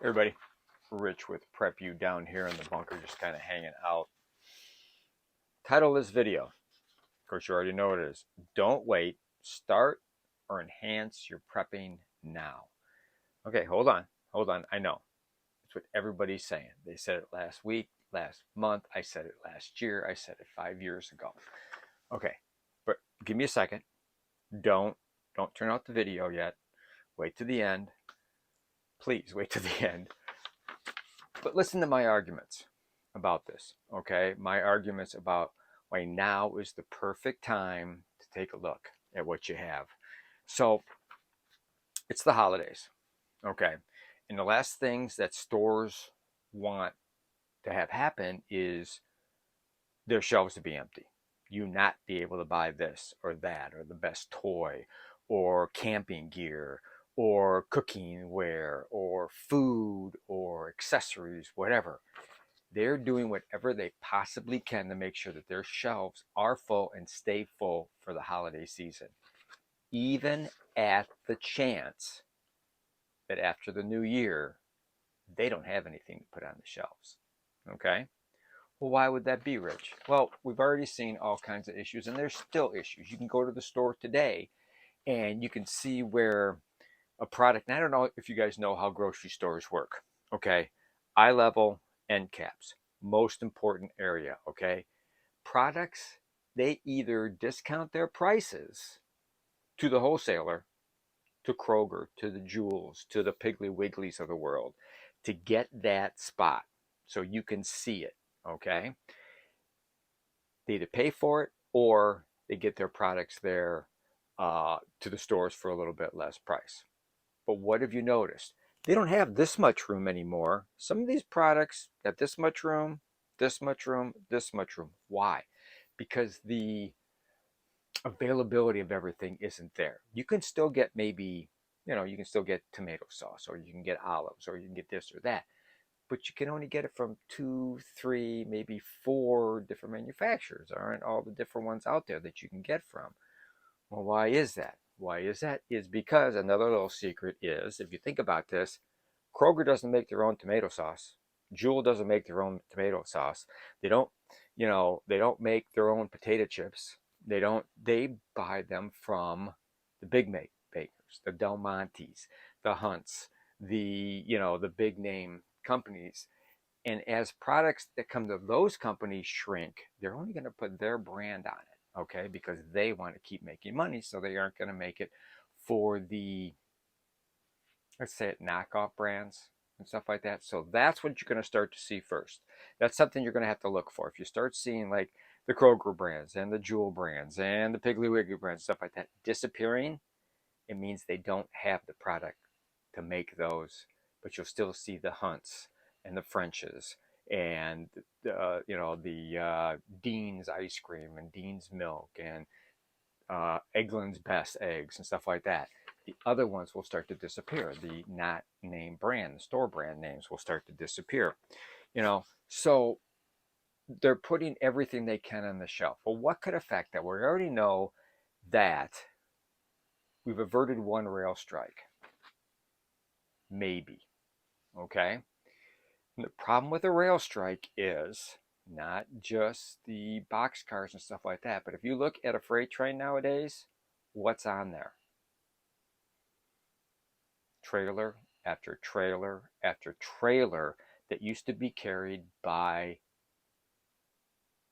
Everybody, Rich with Prep U down here in the bunker, just kind of hanging out. Title of this video, of course, you already know what it is. Don't wait, start or enhance your prepping now. Okay, hold on. I know it's what everybody's saying. They said it last week, last month. I said it last year. I said it 5 years ago. Okay, but give me a second. Don't don't turn out the video yet. Wait to the end. Please wait to the end. But listen to my arguments about this, okay? My arguments about why now is the perfect time to take a look at what you have. So it's the holidays, okay? And the last things that stores want to have happen is their shelves to be empty. You not be able to buy this or that or the best toy or camping gear or cooking ware or food or accessories, whatever. They're doing whatever they possibly can to make sure that their shelves are full and stay full for the holiday season, even at the chance that after the new year, they don't have anything to put on the shelves. Okay? Well, why would that be, Rich? Well, we've already seen all kinds of issues, and there's still issues. You can go to the store today and you can see where a product, and I don't know if you guys know how grocery stores work. Okay? Eye level, end caps, most important area. Okay? Products, they either discount their prices to the wholesaler, to Kroger, to the Jewels, to the Piggly Wigglies of the world to get that spot so you can see it. Okay? They either pay for it or they get their products there to the stores for a little bit less price. But what have you noticed? They don't have this much room anymore. Some of these products got this much room, this much room, this much room. Why? Because the availability of everything isn't there. You can still get maybe, you can still get tomato sauce or you can get olives or you can get this or that, but you can only get it from 2, 3, maybe 4 different manufacturers. There aren't all the different ones out there that you can get from. Well, why is that? Why is that? Is because another little secret is, if you think about this, Kroger doesn't make their own tomato sauce. Jewel doesn't make their own tomato sauce. They don't, they don't make their own potato chips. They buy them from the big bakers, the Del Montes, the Hunts, the big name companies. And as products that come to those companies shrink, they're only going to put their brand on it, okay? Because they want to keep making money, so they aren't going to make it for the, let's say it, knockoff brands and stuff like that. So that's what you're going to start to see first. That's something you're going to have to look for. If you start seeing like the Kroger brands and the Jewel brands and the Piggly Wiggly brands, stuff like that, disappearing, it means they don't have the product to make those, but you'll still see the Hunts and the Frenches and the Dean's ice cream and Dean's milk and Eggland's best eggs and stuff like that. The other ones will start to disappear. The not name brand, the store brand names will start to disappear. So they're putting everything they can on the shelf. Well, what could affect that? We already know that we've averted one rail strike. Maybe. Okay? And the problem with a rail strike is not just the boxcars and stuff like that, but if you look at a freight train nowadays, what's on there? Trailer after trailer after trailer that used to be carried by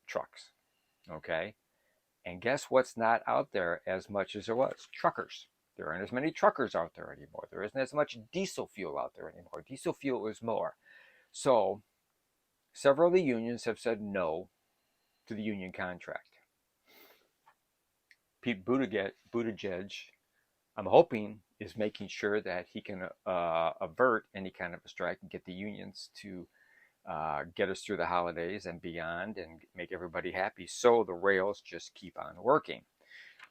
trucks. Okay? And guess what's not out there as much as there was? Truckers. There aren't as many truckers out there anymore. There isn't as much diesel fuel out there anymore. Diesel fuel is more. So several of the unions have said no to the union contract. Pete Buttigieg, I'm hoping, is making sure that he can avert any kind of a strike and get the unions to get us through the holidays and beyond and make everybody happy so the rails just keep on working.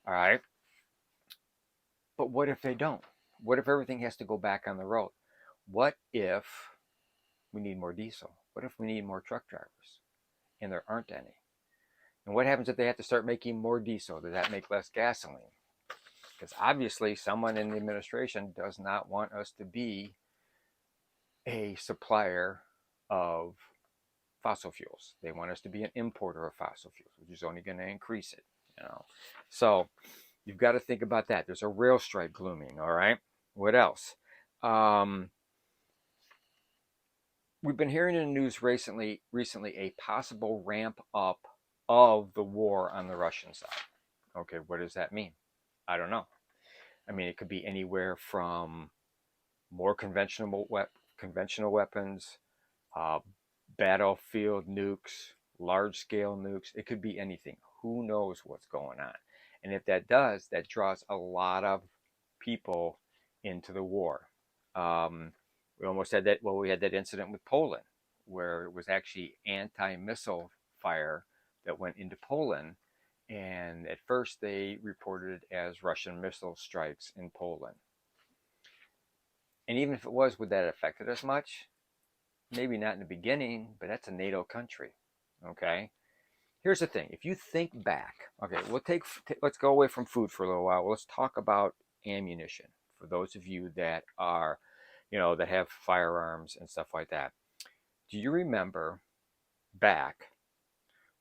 All right. But what if they don't? What if everything has to go back on the road? What if we need more diesel? What if we need more truck drivers? And there aren't any. And what happens if they have to start making more diesel? Does that make less gasoline? Because obviously someone in the administration does not want us to be a supplier of fossil fuels. They want us to be an importer of fossil fuels, which is only going to increase it. So you've got to think about that. There's a rail strike looming. All right. What else? We've been hearing in the news recently a possible ramp up of the war on the Russian side. Okay, what does that mean? I don't know. I mean, it could be anywhere from more conventional weapons, uh, battlefield nukes, large scale nukes. It could be anything. Who knows what's going on? And if that does, that draws a lot of people into the war. We almost had that. Well, we had that incident with Poland, where it was actually anti-missile fire that went into Poland, and at first they reported it as Russian missile strikes in Poland. And even if it was, would that have affected us much? Maybe not in the beginning, but that's a NATO country. Okay. Here's the thing. If you think back, okay, let's go away from food for a little while. Let's talk about ammunition for those of you that are, that have firearms and stuff like that. Do you remember back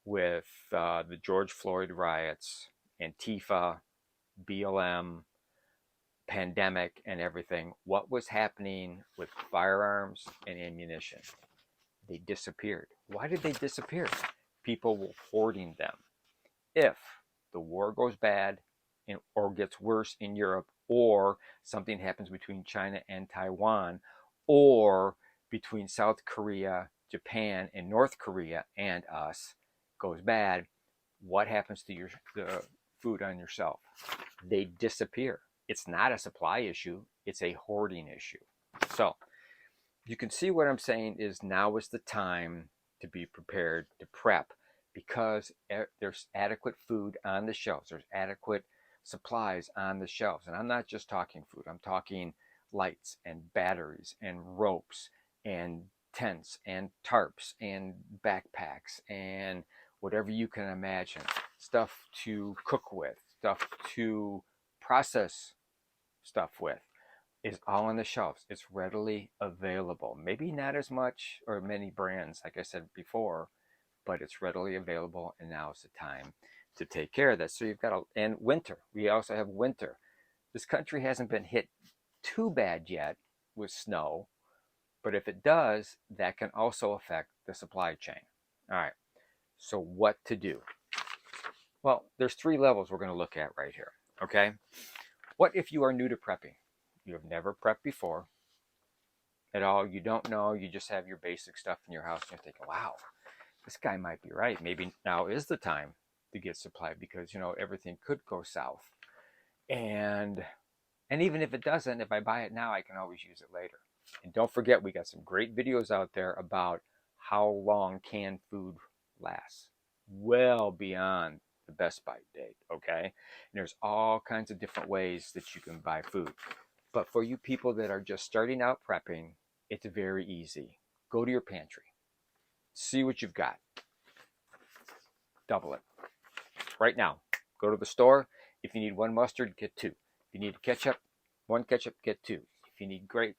with the George Floyd riots, Antifa, BLM, pandemic, and everything? What was happening with firearms and ammunition? They disappeared. Why did they disappear? People were hoarding them. If the war goes bad or gets worse in Europe, or something happens between China and Taiwan, or between South Korea, Japan, and North Korea and us, goes bad, what happens to the food on your shelf? They disappear. It's not a supply issue, it's a hoarding issue. So you can see what I'm saying is now is the time to be prepared to prep, because there's adequate food on the shelves. There's adequate supplies on the shelves. And I'm not just talking food. I'm talking lights and batteries and ropes and tents and tarps and backpacks and whatever you can imagine. Stuff to cook with, stuff to process stuff with, is all on the shelves. It's readily available. Maybe not as much or many brands, like I said before, but it's readily available, and now is the time to take care of that. So you've got and winter. We also have winter. This country hasn't been hit too bad yet with snow, but if it does, that can also affect the supply chain. All right. So what to do? Well, there's 3 levels we're going to look at right here. Okay. What if you are new to prepping? You have never prepped before at all. You don't know. You just have your basic stuff in your house, and you're thinking, wow, this guy might be right. Maybe now is the time to get supplied, because everything could go south. And even if it doesn't, if I buy it now, I can always use it later. And don't forget, we got some great videos out there about how long canned food lasts, well beyond the best by date. Okay, and there's all kinds of different ways that you can buy food. But for you people that are just starting out prepping, it's very easy. Go to your pantry. See what you've got. Double it. Right now, go to the store. If you need 1 mustard, get 2. If you need ketchup, 1 ketchup, get 2. If you need grape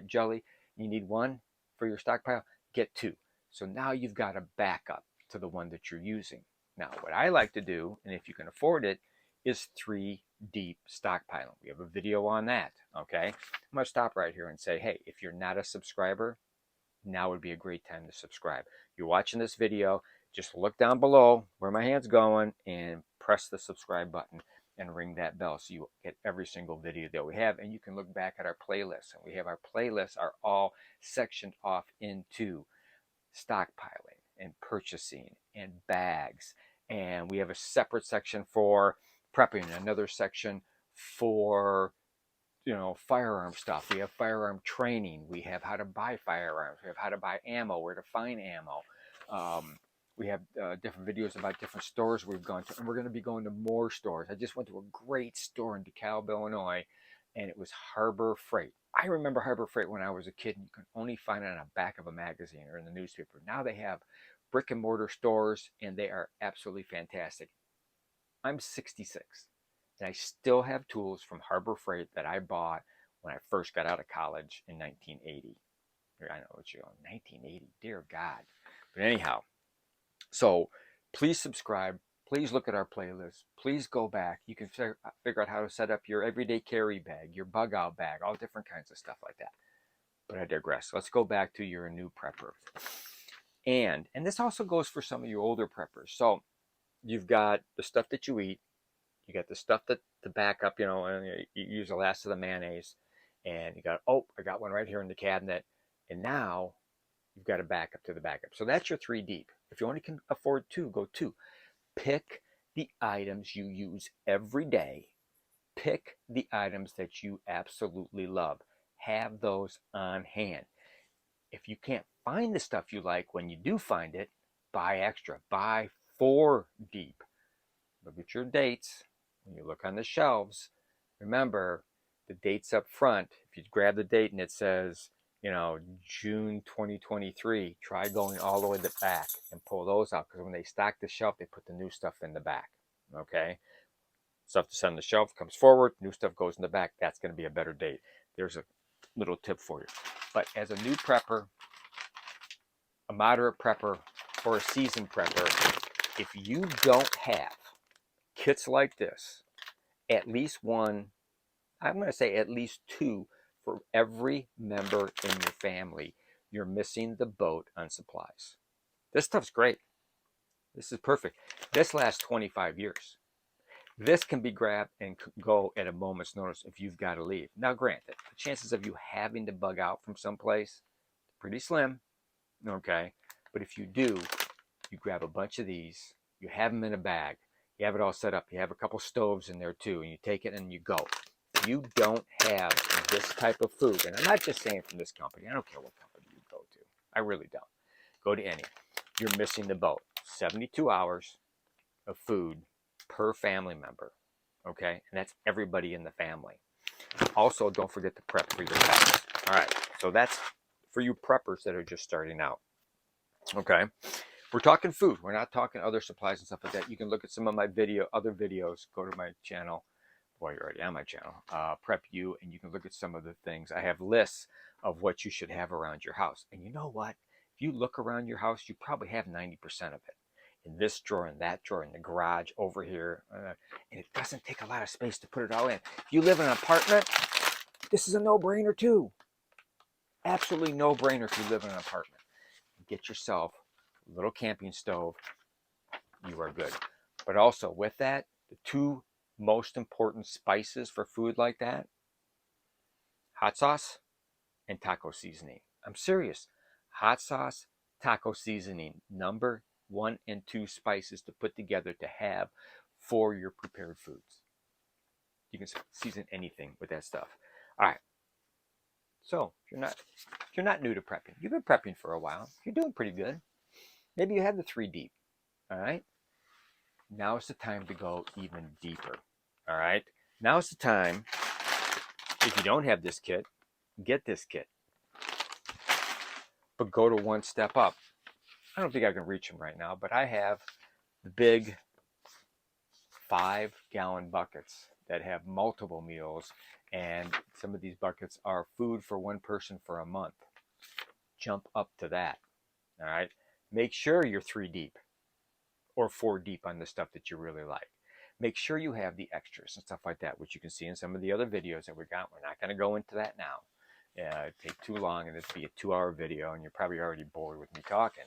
jelly, you need 1 for your stockpile, get 2. So now you've got a backup to the one that you're using. Now, what I like to do, and if you can afford it, is 3 deep stockpiling. We have a video on that. Okay, I'm going to stop right here and say, hey, if you're not a subscriber, now would be a great time to subscribe. You're watching this video, just look down below where my hand's going and press the subscribe button and ring that bell so you get every single video that we have. And you can look back at our playlists, and we have our playlists are all sectioned off into stockpiling and purchasing and bags. And we have a separate section for prepping, another section for firearm stuff. We have firearm training. We have how to buy firearms. We have how to buy ammo, where to find ammo. We have different videos about different stores we've gone to, and we're going to be going to more stores. I just went to a great store in DeKalb, Illinois, and it was Harbor Freight. I remember Harbor Freight when I was a kid, and you could only find it on the back of a magazine or in the newspaper. Now they have brick and mortar stores, and they are absolutely fantastic. I'm 66. And I still have tools from Harbor Freight that I bought when I first got out of college in 1980. I know what you're on, 1980, dear God. But anyhow, so please subscribe. Please look at our playlist. Please go back. You can figure out how to set up your everyday carry bag, your bug out bag, all different kinds of stuff like that. But I digress. Let's go back to your new prepper. And this also goes for some of your older preppers. So you've got the stuff that you eat. You got the stuff that to back up, and you use the last of the mayonnaise. And you got, oh, I got one right here in the cabinet. And now you've got a backup to the backup. So that's your 3 deep. If you only can afford 2, go 2. Pick the items you use every day. Pick the items that you absolutely love. Have those on hand. If you can't find the stuff you like when you do find it, buy extra. Buy 4 deep. Look at your dates. When you look on the shelves, remember the dates up front. If you grab the date and it says, June 2023, try going all the way to the back and pull those out, because when they stock the shelf, they put the new stuff in the back. Okay? Stuff that's on the shelf comes forward, new stuff goes in the back. That's going to be a better date. There's a little tip for you. But as a new prepper, a moderate prepper, or a seasoned prepper, if you don't have kits like this, at least one, I'm going to say at least 2 for every member in your family, you're missing the boat on supplies. This stuff's great. This is perfect. This lasts 25 years. This can be grabbed and go at a moment's notice if you've got to leave. Now, granted, the chances of you having to bug out from someplace, pretty slim, okay? But if you do, you grab a bunch of these, you have them in a bag, you have it all set up, you have a couple stoves in there too, and you take it and you go. If you don't have this type of food, and I'm not just saying from this company, I don't care what company you go to, I really don't. Go to any. You're missing the boat. 72 hours of food per family member, okay? And that's everybody in the family. Also, don't forget to prep for your pets. All right, so that's for you preppers that are just starting out, okay? We're talking food. We're not talking other supplies and stuff like that. You can look at some of my other videos. Go to my channel. Well, you're already on my channel. Prep You, and you can look at some of the things. I have lists of what you should have around your house. And you know what? If you look around your house, you probably have 90% of it. In this drawer, in that drawer, in the garage, over here. And it doesn't take a lot of space to put it all in. If you live in an apartment, this is a no-brainer too. Absolutely no-brainer if you live in an apartment. Get yourself a little camping stove. You are good. But also with that, the 2 most important spices for food like that, hot sauce and taco seasoning. I'm serious. Hot sauce, taco seasoning, number 1 and 2 spices to put together to have for your prepared foods. You can season anything with that stuff. All right. So if you're not new to prepping, you've been prepping for a while, you're doing pretty good. Maybe you have the 3 deep. All right. Now is the time to go even deeper. All right. Now is the time. If you don't have this kit, get this kit. But go to 1 step up. I don't think I can reach them right now, but I have the big 5-gallon buckets that have multiple meals, and some of these buckets are food for 1 person for a month. Jump up to that. All right. Make sure you're 3 deep or 4 deep on the stuff that you really like. Make sure you have the extras and stuff like that, which you can see in some of the other videos that we got. We're not going to go into that now. It'd take too long, and it'd be a 2-hour video, and you're probably already bored with me talking.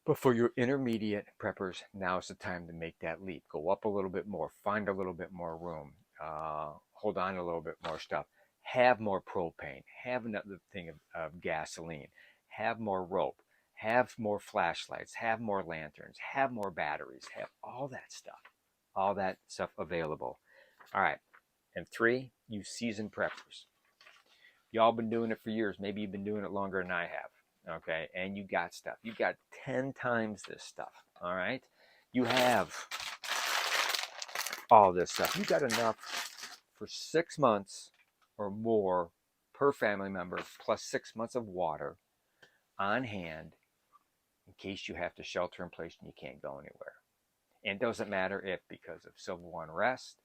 But for your intermediate preppers, now's the time to make that leap. Go up a little bit more. Find a little bit more room. Hold on to a little bit more stuff. Have more propane. Have another thing of gasoline. Have more rope. Have more flashlights. Have more lanterns. Have more batteries. Have all that stuff. All that stuff available. All right. And 3, you seasoned preppers. Y'all been doing it for years. Maybe you've been doing it longer than I have. Okay. And you got stuff. You got 10 times this stuff. All right. You have all this stuff. You got enough for 6 months or more per family member, plus 6 months of water on hand in case you have to shelter in place and you can't go anywhere. And it doesn't matter if because of civil unrest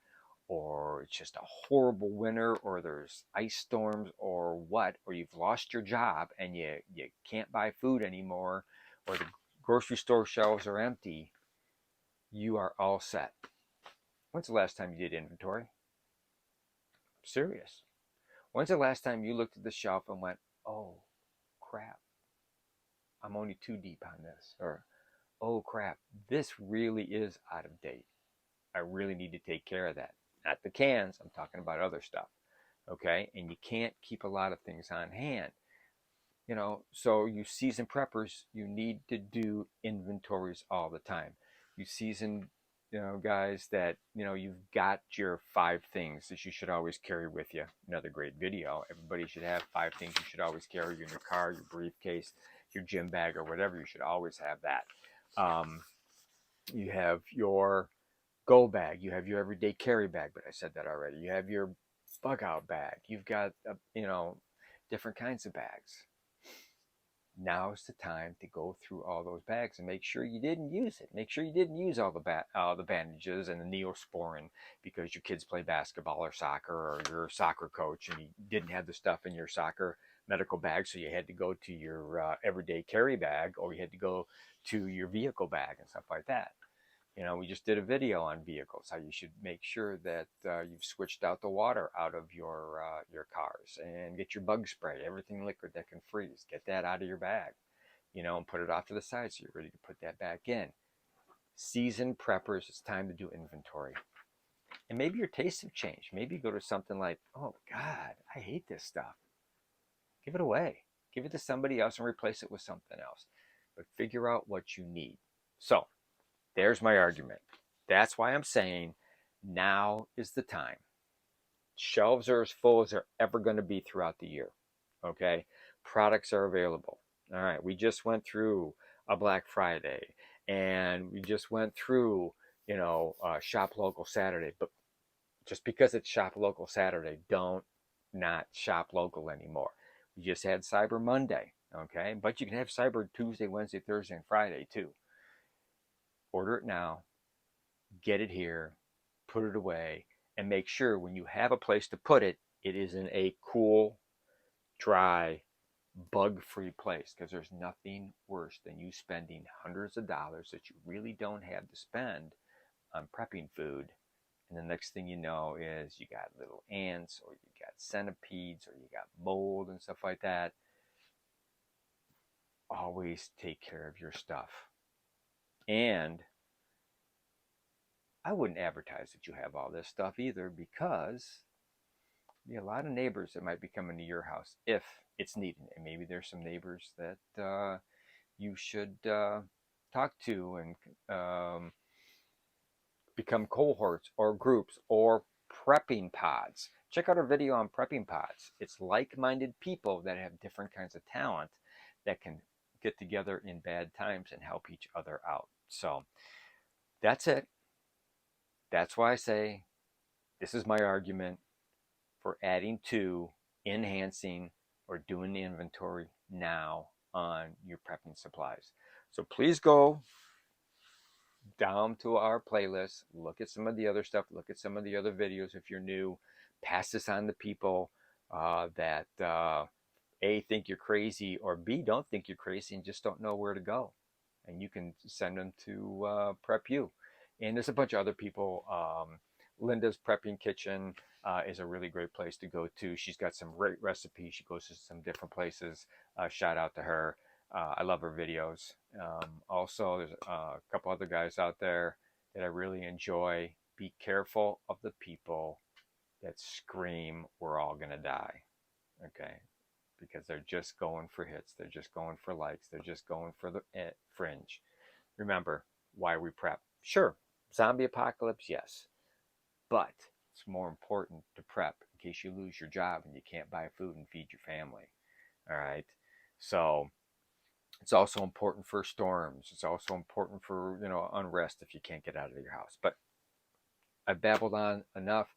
or it's just a horrible winter, or there's ice storms, or what, or you've lost your job and you can't buy food anymore, or the grocery store shelves are empty, you are all set. When's the last time you did inventory? I'm serious. When's the last time you looked at the shelf and went, oh crap, I'm only too deep on this, or oh crap, this really is out of date. I really need to take care of that. Not the cans, I'm talking about other stuff. Okay, and you can't keep a lot of things on hand. So you season preppers, you need to do inventories all the time. You season, guys, that, you've got your 5 things that you should always carry with you. Another great video. Everybody should have 5 things you should always carry in your car, your briefcase, your gym bag, or whatever. You should always have that. You have your go bag. You have your everyday carry bag, but I said that already. You have your bug out bag. You've got, different kinds of bags. Now's the time to go through all those bags and make sure you didn't use it. Make sure you didn't use all the bandages and the Neosporin because your kids play basketball or soccer, or you're a soccer coach and you didn't have the stuff in your soccer medical bag, so you had to go to your everyday carry bag, or you had to go to your vehicle bag and stuff like that. We just did a video on vehicles, how you should make sure that you've switched out the water out of your cars, and get your bug spray, everything liquid that can freeze. Get that out of your bag, and put it off to the side so you're ready to put that back in. Season preppers, it's time to do inventory. And maybe your tastes have changed. Maybe you go to something like, oh God, I hate this stuff. Give it away. Give it to somebody else and replace it with something else. But figure out what you need. So, there's my argument. That's why I'm saying now is the time. Shelves are as full as they're ever going to be throughout the year. Okay? Products are available. All right. We just went through a Black Friday, and we just went through, Shop Local Saturday. But just because it's Shop Local Saturday, don't not shop local anymore. We just had Cyber Monday. Okay? But you can have Cyber Tuesday, Wednesday, Thursday, and Friday too. Order it now, get it here, put it away, and make sure when you have a place to put it, it is in a cool, dry, bug-free place, because there's nothing worse than you spending hundreds of dollars that you really don't have to spend on prepping food, and the next thing you know is you got little ants, or you got centipedes, or you got mold and stuff like that. Always take care of your stuff. And I wouldn't advertise that you have all this stuff either, because there'll be a lot of neighbors that might be coming to your house if it's needed. And maybe there's some neighbors that you should talk to and become cohorts or groups or prepping pods. Check out our video on prepping pods. It's like-minded people that have different kinds of talent that can get together in bad times and help each other out. So that's it. That's why I say this is my argument for adding to, enhancing, or doing the inventory now on your prepping supplies. So please go down to our playlist, look at some of the other stuff, look at some of the other videos if you're new, pass this on to people that A, think you're crazy, or B, don't think you're crazy and just don't know where to go. And you can send them to Prep You. And there's a bunch of other people. Linda's Prepping Kitchen is a really great place to go to. She's got some great recipes. She goes to some different places. Shout out to her. I love her videos. Also, there's a couple other guys out there that I really enjoy. Be careful of the people that scream, "We're all going to die." Okay? Because they're just going for hits. They're just going for likes. They're just going for the fringe. Remember why we prep. Sure, zombie apocalypse, yes. But it's more important to prep in case you lose your job and you can't buy food and feed your family. All right? So it's also important for storms. It's also important for, unrest if you can't get out of your house. But I've babbled on enough.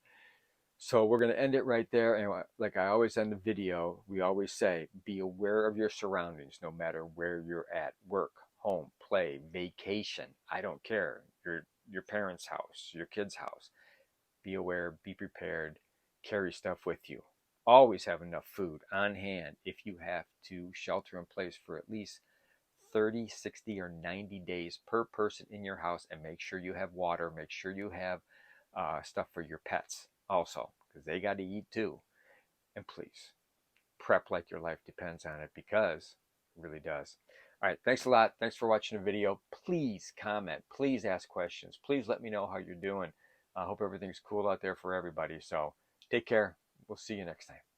So we're going to end it right there. And like I always end the video, we always say, be aware of your surroundings, no matter where you're at. Work, home, play, vacation. I don't care. Your parents' house, your kid's house. be aware, be prepared, carry stuff with you. Always have enough food on hand if you have to shelter in place for at least 30, 60, or 90 days per person in your house, and make sure you have water. Make sure you have stuff for your pets also, because they got to eat too. And please, prep like your life depends on it, because it really does. All right, thanks a lot. Thanks for watching the video. Please comment. Please ask questions. Please let me know how you're doing. I hope everything's cool out there for everybody. So take care. We'll see you next time.